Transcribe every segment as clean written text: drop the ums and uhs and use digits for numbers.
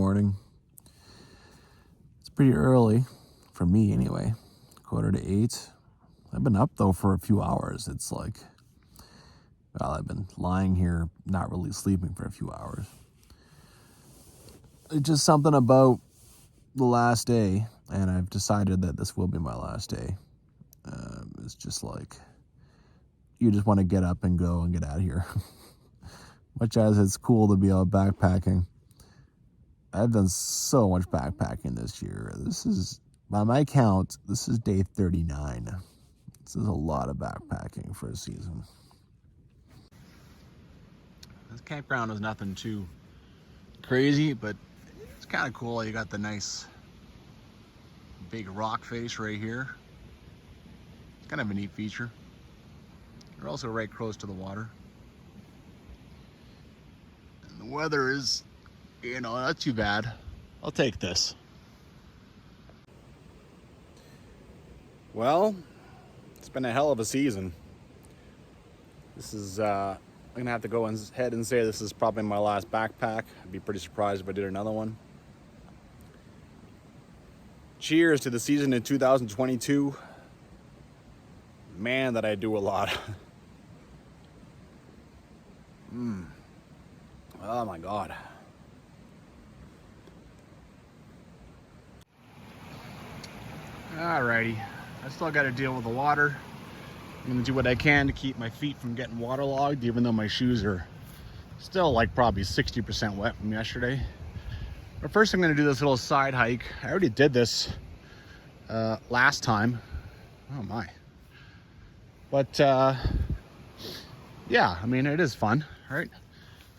morning. It's pretty early, for me anyway, 7:45. I've been up though for a few hours. It's like, well, I've been lying here, not really sleeping for a few hours. It's just something about the last day, and I've decided that this will be my last day. It's just like, you just want to get up and go and get out of here. Much as it's cool to be out backpacking, I've done so much backpacking this year. This is, by my count, this is day 39. This is a lot of backpacking for a season. This campground is nothing too crazy, but it's kind of cool. You got the nice big rock face right here. It's kind of a neat feature. You're also right close to the water. And the weather is, not too bad. I'll take this. Well, it's been a hell of a season. This is, I'm gonna have to go ahead and say this is probably my last backpack. I'd be pretty surprised if I did another one. Cheers to the season in 2022. Man, that I do a lot. Oh my God. Alrighty, I still got to deal with the water. I'm gonna do what I can to keep my feet from getting waterlogged, even though my shoes are still like probably 60% wet from yesterday. But first I'm gonna do this little side hike. I already did this last time. Oh my. But yeah, I mean, it is fun, right?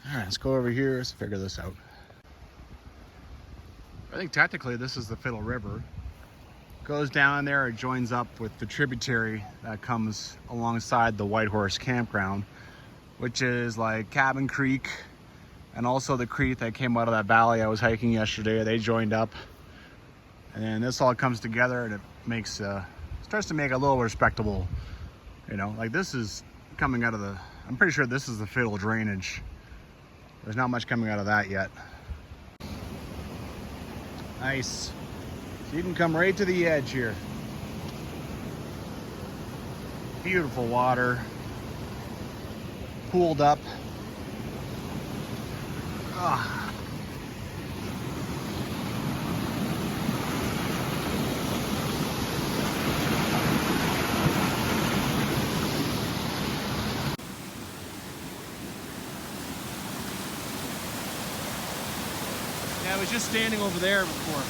All right, let's go over here, let's figure this out. I think technically this is the Fiddle River. Goes down there, it joins up with the tributary that comes alongside the Whitehorse campground, which is like Cabin Creek, and also the creek that came out of that valley I was hiking yesterday. They joined up, and then this all comes together, and it makes starts to make a little respectable, like this is coming out of the, I'm pretty sure this is the Fiddle drainage. There's not much coming out of that yet. Nice. So you can come right to the edge here. Beautiful water. Pooled up. Ah. Yeah, I was just standing over there before.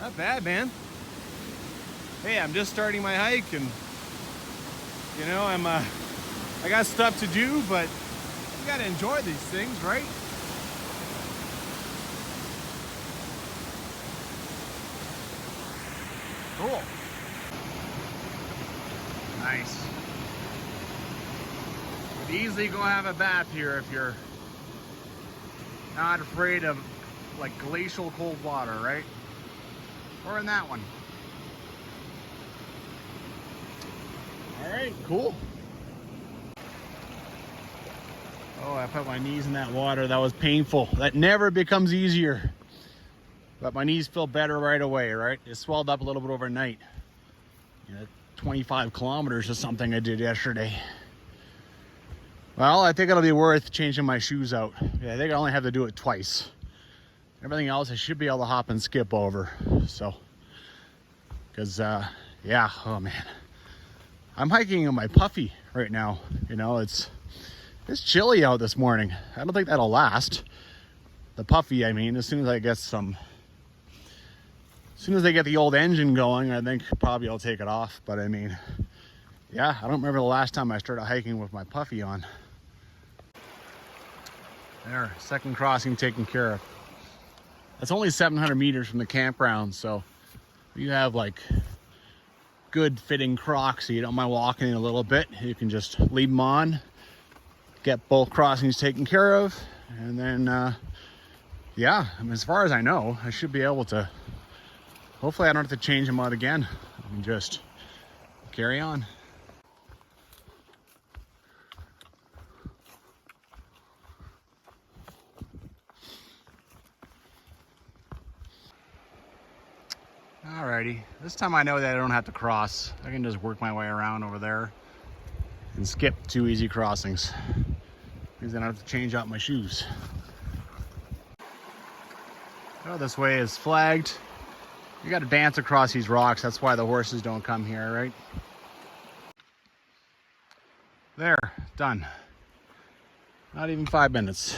Not bad, man. Hey, I'm just starting my hike, and I got stuff to do, but you gotta enjoy these things, right? Cool. Nice. Could easily go have a bath here if you're not afraid of like glacial cold water, right? Or in that one. All right, cool. Oh, I put my knees in that water. That was painful. That never becomes easier. But my knees feel better right away, right? It swelled up a little bit overnight. 25 kilometers or something I did yesterday. Well, I think it'll be worth changing my shoes out. Yeah, I think I only have to do it twice. Everything else I should be able to hop and skip over. So, because yeah, oh man, I'm hiking in my puffy right now. It's chilly out this morning. I don't think that'll last. The puffy, I mean, as soon as they get the old engine going, I think probably I'll take it off. But I mean, yeah, I don't remember the last time I started hiking with my puffy on. There, second crossing taken care of. That's only 700 meters from the campground, so you have like good fitting Crocs, so you don't mind walking in a little bit. You can just leave them on, get both crossings taken care of, and then yeah, I mean, as far as I know, I should be able to, hopefully I don't have to change them out again. I can just carry on. Alrighty, this time I know that I don't have to cross. I can just work my way around over there and skip 2 easy crossings. Means I don't have to change out my shoes. Oh, this way is flagged. You got to dance across these rocks. That's why the horses don't come here, right? There, done. Not even 5 minutes.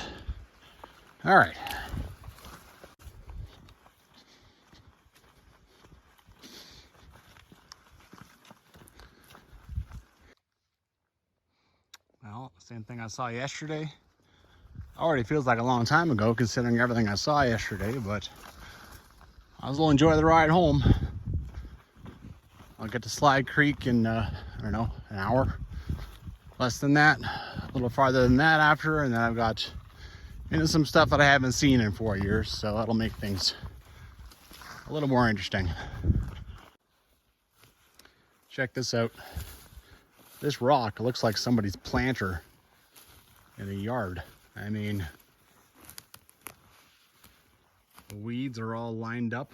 All right. Well, same thing I saw yesterday. Already feels like a long time ago considering everything I saw yesterday, but I will enjoy the ride home. I'll get to Slide Creek in, I don't know, an hour. Less than that, a little farther than that after, and then I've got into some stuff that I haven't seen in 4 years, so that'll make things a little more interesting. Check this out. This rock looks like somebody's planter in a yard. I mean, the weeds are all lined up.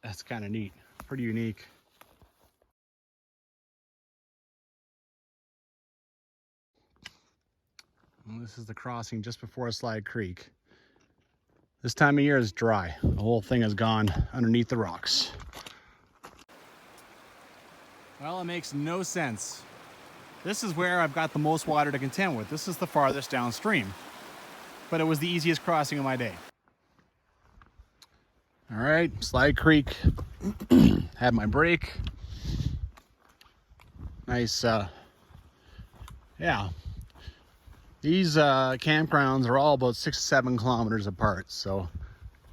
That's kind of neat, pretty unique. Well, this is the crossing just before Slide Creek. This time of year is dry. The whole thing has gone underneath the rocks. Well, it makes no sense. This is where I've got the most water to contend with. This is the farthest downstream. But it was the easiest crossing of my day. All right, Slide Creek. Had my break. Nice, yeah. These campgrounds are all about 6 to 7 kilometers apart. So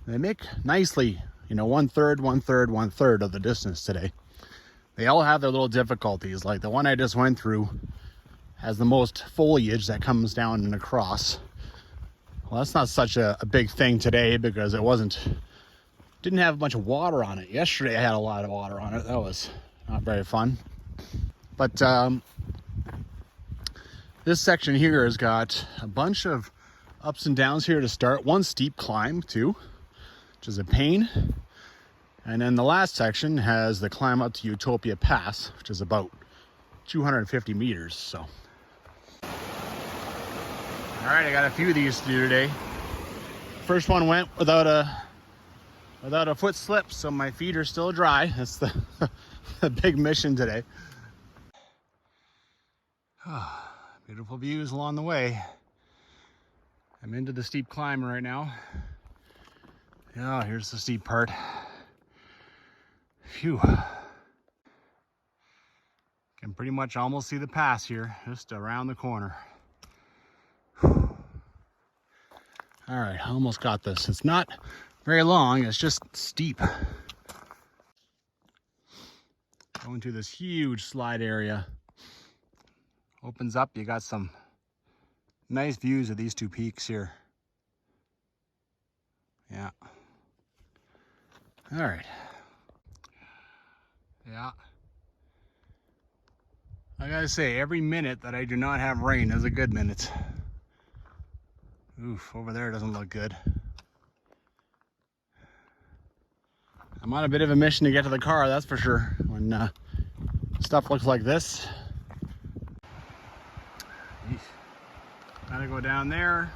they make nicely, you know, 1/3, 1/3, 1/3 of the distance today. They all have their little difficulties. Like the one I just went through has the most foliage that comes down and across. Well, that's not such a big thing today because it didn't have a bunch of water on it. Yesterday I had a lot of water on it. That was not very fun. But this section here has got a bunch of ups and downs here to start. One steep climb too, which is a pain. And then the last section has the climb up to Utopia Pass, which is about 250 meters. So, all right, I got a few of these to do today. First one went without a foot slip, so my feet are still dry. That's the big mission today. Beautiful views along the way. I'm into the steep climb right now. Yeah, here's the steep part. Phew. Can pretty much almost see the pass here, just around the corner. Whew. All right, I almost got this. It's not very long, it's just steep. Going to this huge slide area. Opens up, you got some nice views of these two peaks here. Yeah. All right. Yeah. I gotta say, every minute that I do not have rain is a good minute. Oof, over there doesn't look good. I'm on a bit of a mission to get to the car, that's for sure, when stuff looks like this. Gotta go down there.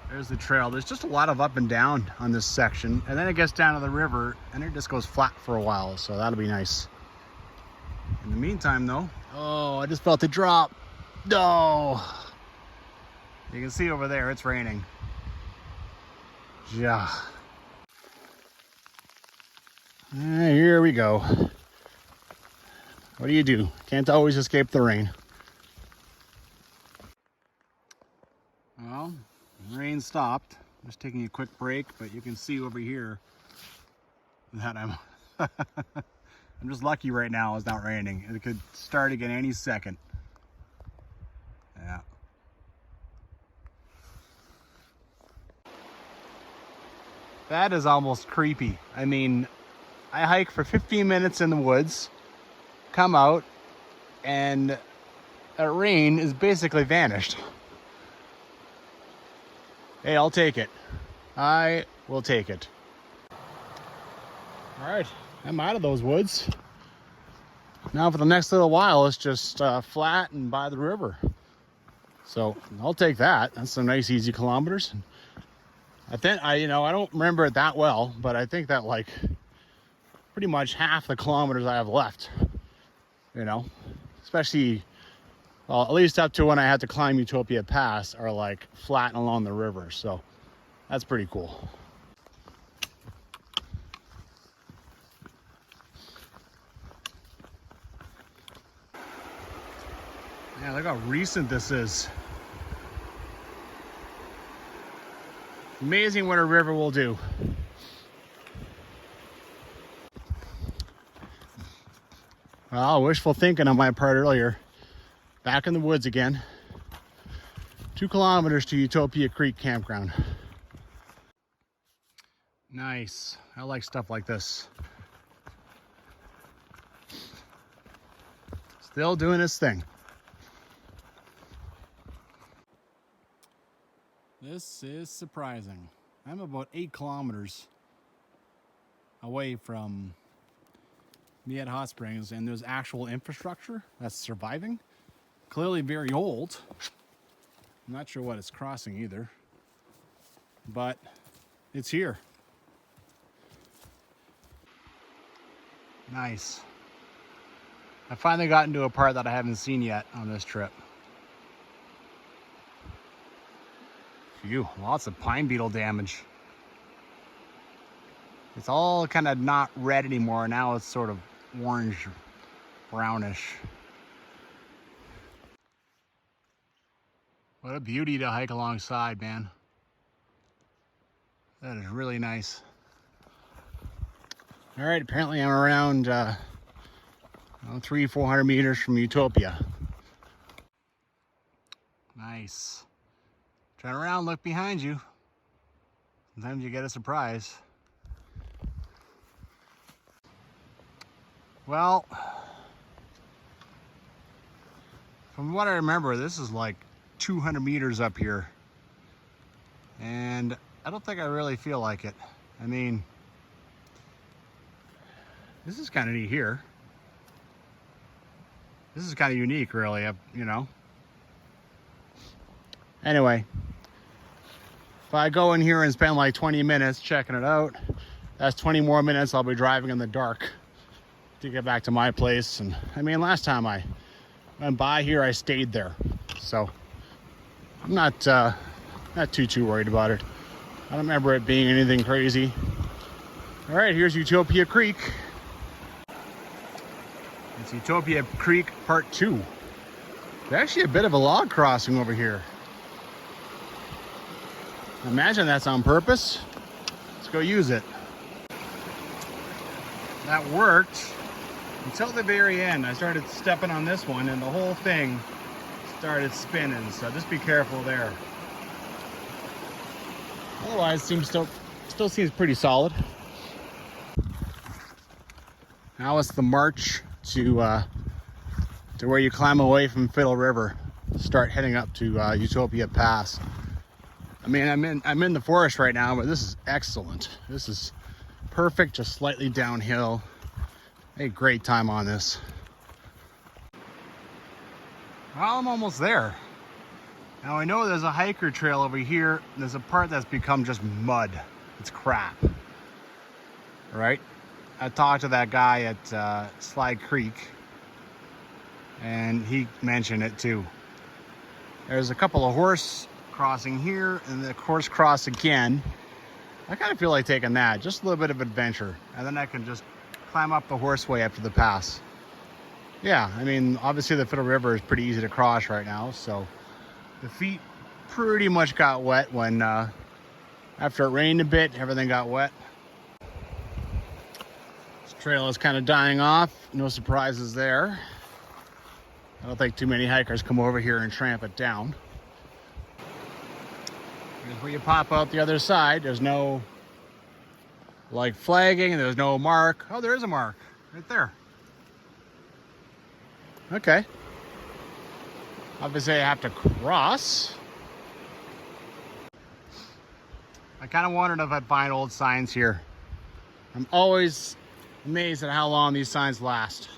There's the trail. There's just a lot of up and down on this section, and then it gets down to the river and it just goes flat for a while, so that'll be nice. In the meantime though, oh, I just felt it drop. No. You can see over there it's raining. Yeah. Here we go. What do you do? Can't always escape the rain. Well, the rain stopped. Just taking a quick break, but you can see over here that I'm I'm just lucky right now it's not raining. It could start again any second. Yeah. That is almost creepy. I mean, I hike for 15 minutes in the woods, come out, and that rain is basically vanished. Hey, I'll take it. I we'll take it. All right, I'm out of those woods. Now for the next little while, it's just flat and by the river. So I'll take that. That's some nice, easy kilometers. I think I don't remember it that well, but I think that like pretty much half the kilometers I have left, especially, well, at least up to when I had to climb Utopia Pass, are like flat and along the river. So that's pretty cool. Man, look how recent this is. Amazing what a river will do. Well, wishful thinking on my part earlier. Back in the woods again. 2 kilometers to Utopia Creek Campground. Nice. I like stuff like this. Still doing its thing. This is surprising. I'm about 8 kilometers away from Miette Hot Springs, and there's actual infrastructure that's surviving. Clearly very old. I'm not sure what it's crossing either, but it's here. Nice. I finally got into a part that I haven't seen yet on this trip. Phew, lots of pine beetle damage. It's all kind of not red anymore. Now it's sort of orange, brownish. What a beauty to hike alongside, man. That is really nice. All right, apparently I'm around 300-400 meters from Utopia. Nice. Turn around, look behind you. Sometimes you get a surprise. Well, from what I remember, this is like 200 meters up here. And I don't think I really feel like it. I mean, this is kind of neat here. This is kind of unique, really, Anyway, if I go in here and spend like 20 minutes checking it out, that's 20 more minutes I'll be driving in the dark to get back to my place. And I mean, last time I went by here, I stayed there. So I'm not too worried about it. I don't remember it being anything crazy. All right, here's Utopia Creek. It's Utopia Creek Part 2. There's actually a bit of a log crossing over here. Imagine that's on purpose. Let's go use it. That worked until the very end. I started stepping on this one and the whole thing started spinning. So just be careful there. Otherwise, still seems pretty solid. Now it's the march to where you climb away from Fiddle River. Start heading up to Utopia Pass. I mean, I'm in the forest right now, but this is excellent. This is perfect, just slightly downhill. A great time on this. Well, I'm almost there. Now I know there's a hiker trail over here. There's a part that's become just mud. It's crap. Right? I talked to that guy at Slide Creek, and he mentioned it too. There's a couple of horse crossing here, and the horse cross again. I kind of feel like taking that, just a little bit of adventure, and then I can just climb up the horseway after the pass. Yeah, I mean, obviously the Fiddle River is pretty easy to cross right now, so the feet pretty much got wet when after it rained a bit, everything got wet. This trail is kind of dying off. No surprises there. I don't think too many hikers come over here and tramp it down. Here's where you pop out the other side. There's no like flagging, there's no mark. Oh, there is a mark right there. Okay. Obviously I have to cross. I kind of wondered if I'd find old signs here. I'm always amazed at how long these signs last.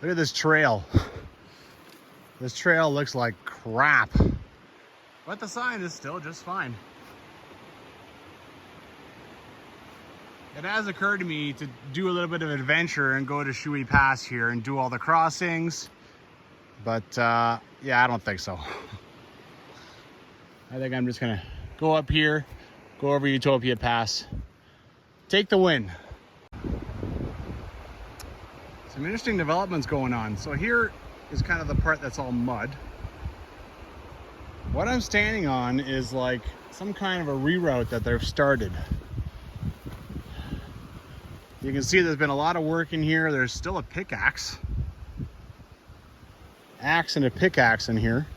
Look at this trail. This trail looks like crap, but the sign is still just fine. It has occurred to me to do a little bit of adventure and go to Shui Pass here and do all the crossings, but yeah, I don't think so. I think I'm just gonna go up here, go over Utopia Pass, take the win. Some interesting developments going on. So here is kind of the part that's all mud. What I'm standing on is like some kind of a reroute that they've started. You can see there's been a lot of work in here. There's still a pickaxe. Axe and a pickaxe in here.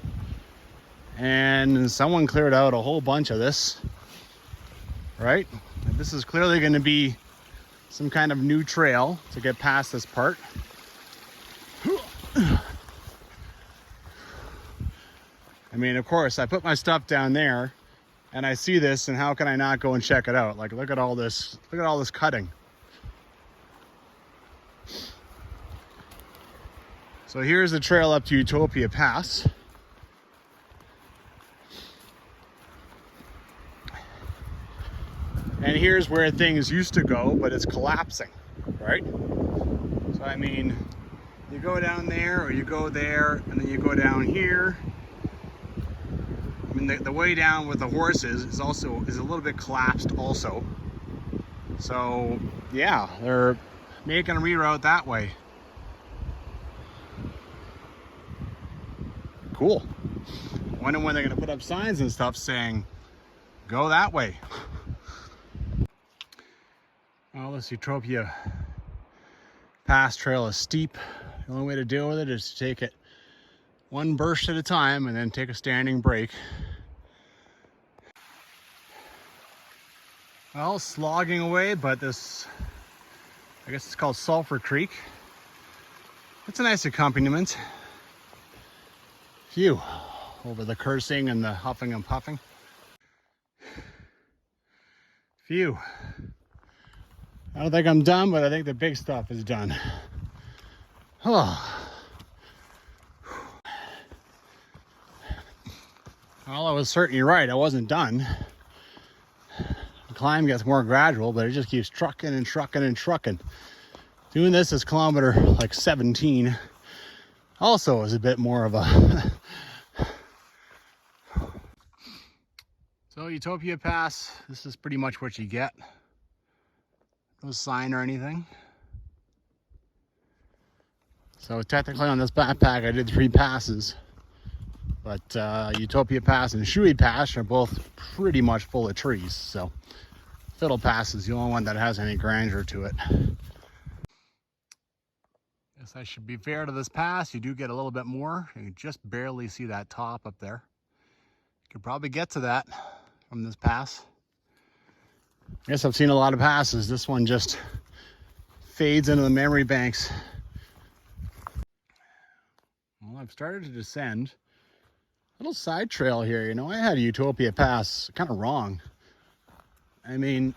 And someone cleared out a whole bunch of this. Right? And this is clearly going to be some kind of new trail to get past this part. I mean, of course, I put my stuff down there and I see this, and how can I not go and check it out? Like, look at all this cutting. So here's the trail up to Utopia Pass. And here's where things used to go, but it's collapsing, right? So I mean, you go down there or you go there, and then you go down here. I mean, the way down with the horses is a little bit collapsed also. So yeah, they're making a reroute that way. Cool. Wonder when they're gonna put up signs and stuff saying, go that way. Well, this Utopia Pass trail is steep. The only way to deal with it is to take it one burst at a time and then take a standing break. Well, slogging away, but this, I guess it's called Sulphur Creek. It's a nice accompaniment. Phew, over the cursing and the huffing and puffing. Phew. I don't think I'm done, but I think the big stuff is done. Oh. Well, I was certainly right. I wasn't done. The climb gets more gradual, but it just keeps trucking and trucking and trucking. Doing this is kilometer like 17. Also is a bit more of a... So Utopia Pass, this is pretty much what you get. No sign or anything. So technically on this backpack I did 3 passes. But Utopia Pass and Shui Pass are both pretty much full of trees. So Fiddle Pass is the only one that has any grandeur to it. Guess I should be fair to this pass. You do get a little bit more. You can just barely see that top up there. You could probably get to that from this pass. I guess I've seen a lot of passes. This one just fades into the memory banks. Well, I've started to descend. Little side trail here. You know, I had a Utopia Pass kind of wrong. I mean,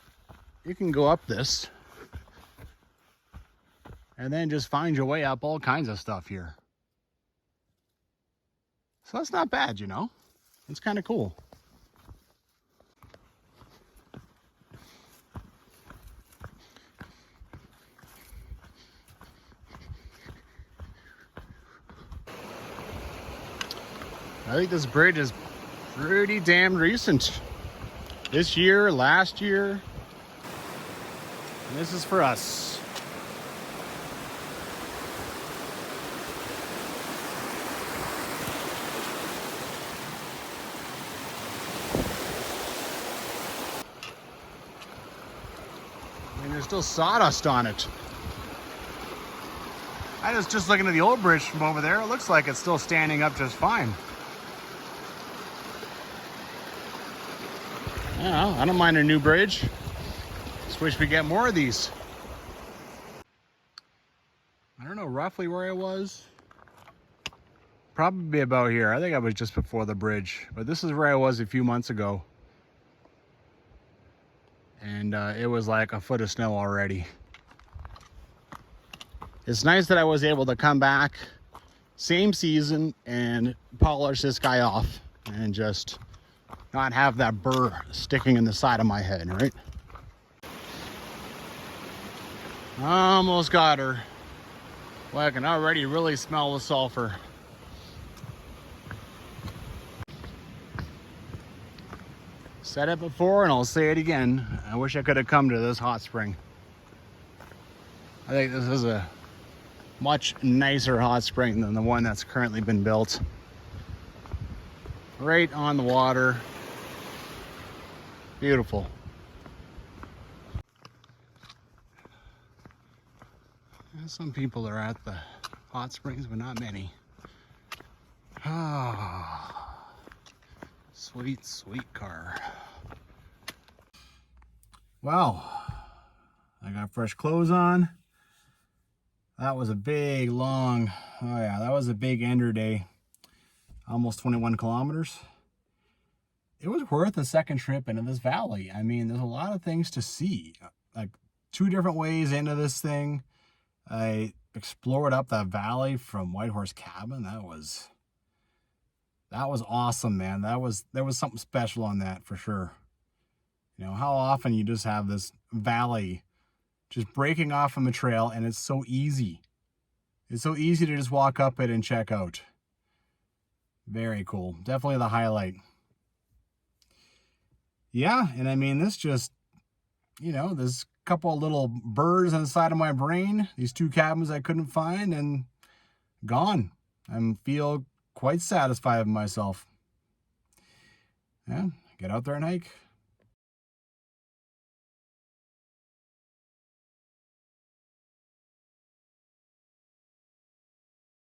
you can go up this and then just find your way up all kinds of stuff here. So that's not bad, you know. It's kind of cool. I think this bridge is pretty damn recent. This year, last year. And this is for us. And there's still sawdust on it. I was just looking at the old bridge from over there. It looks like it's still standing up just fine. Yeah, I don't mind a new bridge. Just wish we get more of these. I don't know roughly where I was. Probably about here. I think I was just before the bridge. But this is where I was a few months ago. and it was like a foot of snow already. It's nice that I was able to come back same season and polish this guy off and just not have that burr sticking in the side of my head, right? Almost got her. Well, I can already really smell the sulfur. Said it before and I'll say it again. I wish I could have come to this hot spring. I think this is a much nicer hot spring than the one that's currently been built. Right on the water. Beautiful. Some people are at the hot springs, but not many. Ah, sweet, sweet car. Well, I got fresh clothes on. That was a big, long, oh yeah, that was a big ender day. Almost 21 kilometers. It was worth a second trip into this valley. I mean, there's a lot of things to see. Like 2 different ways into this thing. I explored up that valley from Whitehorse cabin. That was awesome, man. There was something special on that for sure. You know, how often you just have this valley just breaking off from the trail, and it's so easy. It's so easy to just walk up it and check out. Very cool. Definitely the highlight. Yeah, and I mean, this just, you know, there's a couple of little birds on the side of my brain. These 2 cabins I couldn't find, and gone. I feel quite satisfied with myself. Yeah, get out there and hike.